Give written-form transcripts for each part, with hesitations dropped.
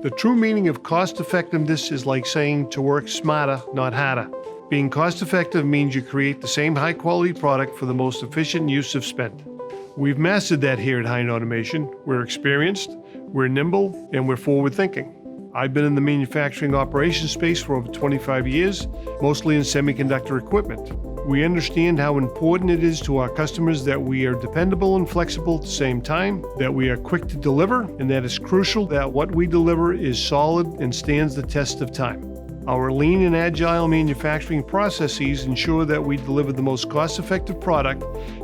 The true meaning of cost effectiveness is like saying to work smarter, not harder. Being cost effective means you create the same high quality product for the most efficient use of spend. We've mastered that here at Hine Automation. We're experienced, we're nimble, and we're forward thinking. I've been in the manufacturing operations space for over 25 years, mostly in semiconductor equipment. We understand how important it is to our customers that we are dependable and flexible at the same time, that we are quick to deliver, and that it's crucial that what we deliver is solid and stands the test of time. Our lean and agile manufacturing processes ensure that we deliver the most cost-effective product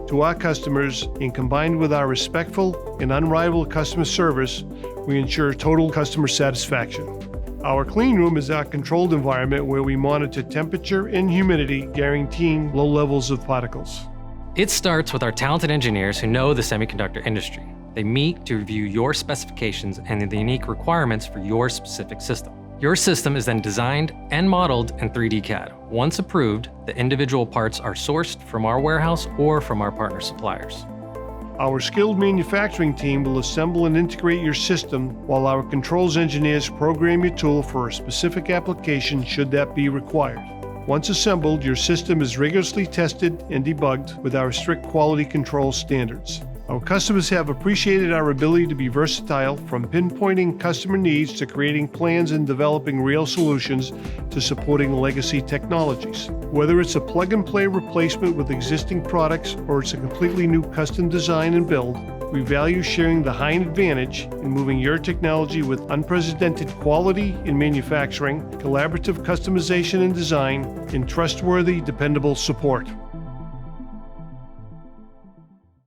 to our customers, and combined with our respectful and unrivaled customer service, we ensure total customer satisfaction. Our cleanroom is our controlled environment where we monitor temperature and humidity, guaranteeing low levels of particles. It starts with our talented engineers who know the semiconductor industry. They meet to review your specifications and the unique requirements for your specific system. Your system is then designed and modeled in 3D CAD. Once approved, the individual parts are sourced from our warehouse or from our partner suppliers. Our skilled manufacturing team will assemble and integrate your system, while our controls engineers program your tool for a specific application should that be required. Once assembled, your system is rigorously tested and debugged with our strict quality control standards. Our customers have appreciated our ability to be versatile, from pinpointing customer needs to creating plans and developing real solutions to supporting legacy technologies. Whether it's a plug-and-play replacement with existing products or it's a completely new custom design and build, we value sharing the Hine advantage in moving your technology with unprecedented quality in manufacturing, collaborative customization and design, and trustworthy, dependable support.